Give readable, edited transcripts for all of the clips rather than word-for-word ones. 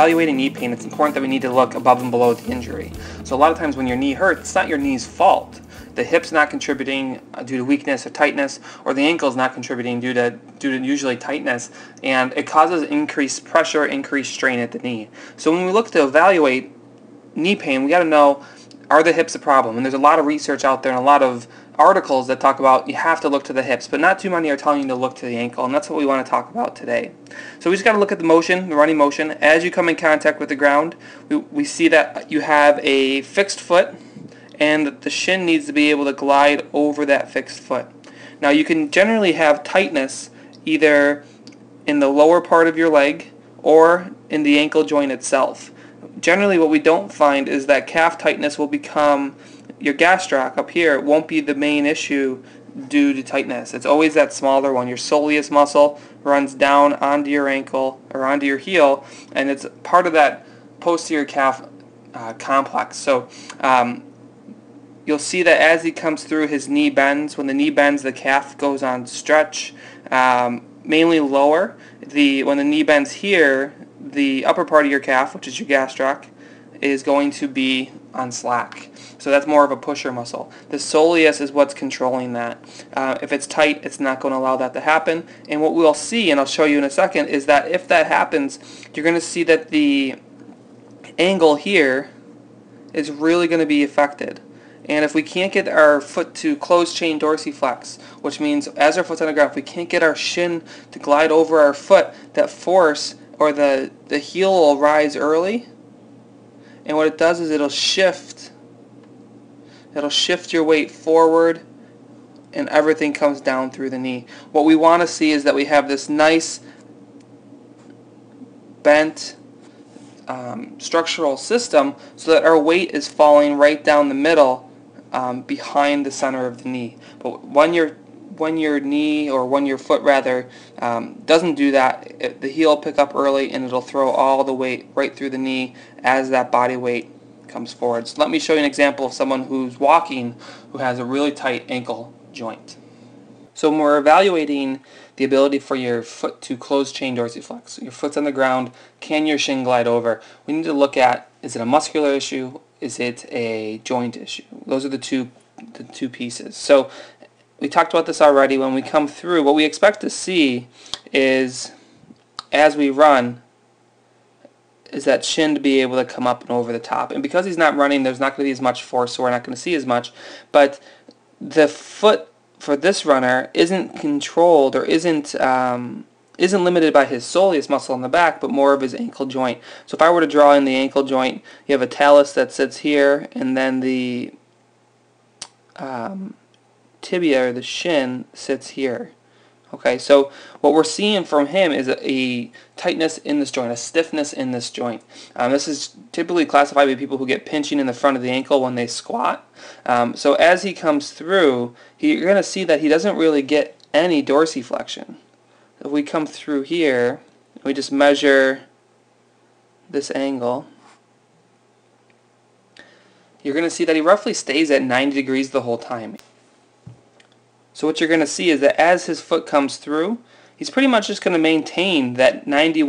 evaluating knee pain, it's important that we need to look above and below the injury. So a lot of times when your knee hurts, it's not your knee's fault. The hip's not contributing due to weakness or tightness, or the ankle's not contributing due to usually tightness, and it causes increased pressure, increased strain at the knee. So when we look to evaluate knee pain, we got to know, are the hips a problem? And there's a lot of research out there and a lot of articles that talk about you have to look to the hips, but not too many are telling you to look to the ankle, and that's what we want to talk about today. So we just got to look at the motion, the running motion. As you come in contact with the ground, we see that you have a fixed foot, and the shin needs to be able to glide over that fixed foot. Now you can generally have tightness either in the lower part of your leg or in the ankle joint itself. Generally what we don't find is that calf tightness will become, your gastroc up here won't be the main issue due to tightness. It's always that smaller one. Your soleus muscle runs down onto your ankle or onto your heel, and it's part of that posterior calf complex. So you'll see that as he comes through, his knee bends. When the knee bends, the calf goes on stretch, mainly lower. When the knee bends here, the upper part of your calf, which is your gastroc, is going to be on slack. So that's more of a pusher muscle. The soleus is what's controlling that. If it's tight, it's not going to allow that to happen. And what we'll see, and I'll show you in a second, is that if that happens, you're going to see that the angle here is really going to be affected. And if we can't get our foot to closed chain dorsiflex, which means as our foot's on the ground, if we can't get our shin to glide over our foot, that force or the heel will rise early, and what it does is it'll shift your weight forward, and everything comes down through the knee. What we want to see is that we have this nice bent structural system so that our weight is falling right down the middle behind the center of the knee. But when your knee, or when your foot rather, doesn't do that, the heel will pick up early and it'll throw all the weight right through the knee as that body weight comes forward. So let me show you an example of someone who's walking who has a really tight ankle joint. So when we're evaluating the ability for your foot to close chain dorsiflex, your foot's on the ground, can your shin glide over? We need to look at, is it a muscular issue? Is it a joint issue? Those are the two pieces. So we talked about this already. When we come through, what we expect to see is, as we run, is that shin to be able to come up and over the top. And because he's not running, there's not going to be as much force, so we're not going to see as much. But the foot for this runner isn't controlled, or isn't limited by his soleus muscle in the back, but more of his ankle joint. So if I were to draw in the ankle joint, you have a talus that sits here, and then the tibia, or the shin, sits here. Okay, so what we're seeing from him is a tightness in this joint, a stiffness in this joint. This is typically classified by people who get pinching in the front of the ankle when they squat. So as he comes through, you're going to see that he doesn't really get any dorsiflexion. If we come through here, we just measure this angle, you're going to see that he roughly stays at 90 degrees the whole time. So what you're going to see is that as his foot comes through, he's pretty much just going to maintain that 90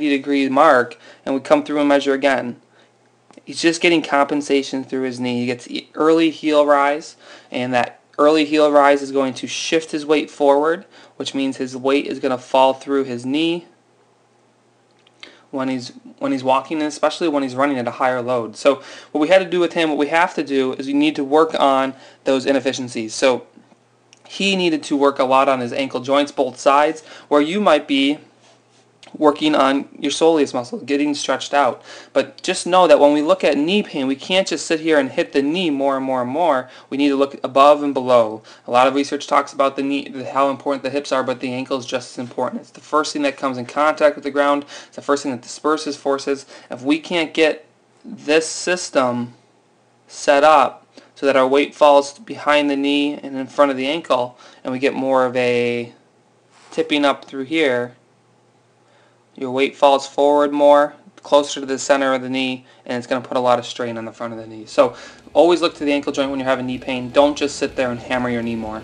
degree mark, and we come through and measure again. He's just getting compensation through his knee. He gets early heel rise, and that early heel rise is going to shift his weight forward, which means his weight is going to fall through his knee when he's walking, and especially when he's running at a higher load. So what we had to do with him, what we have to do is we need to work on those inefficiencies. So he needed to work a lot on his ankle joints, both sides, where you might be working on your soleus muscle, getting stretched out. But just know that when we look at knee pain, we can't just sit here and hit the knee more and more and more. We need to look above and below. A lot of research talks about the knee, how important the hips are, but the ankle is just as important. It's the first thing that comes in contact with the ground. It's the first thing that disperses forces. If we can't get this system set up so that our weight falls behind the knee and in front of the ankle, and we get more of a tipping up through here, your weight falls forward more, closer to the center of the knee, and it's going to put a lot of strain on the front of the knee. So always look to the ankle joint when you're having knee pain. Don't just sit there and hammer your knee more.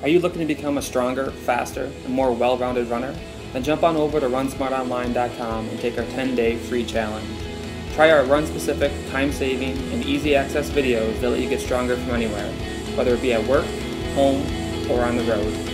Are you looking to become a stronger, faster, and more well-rounded runner? then jump on over to RunSmartOnline.com and take our 10-day free challenge. Try our run-specific, time-saving, and easy-access videos that let you get stronger from anywhere, whether it be at work, home, or on the road.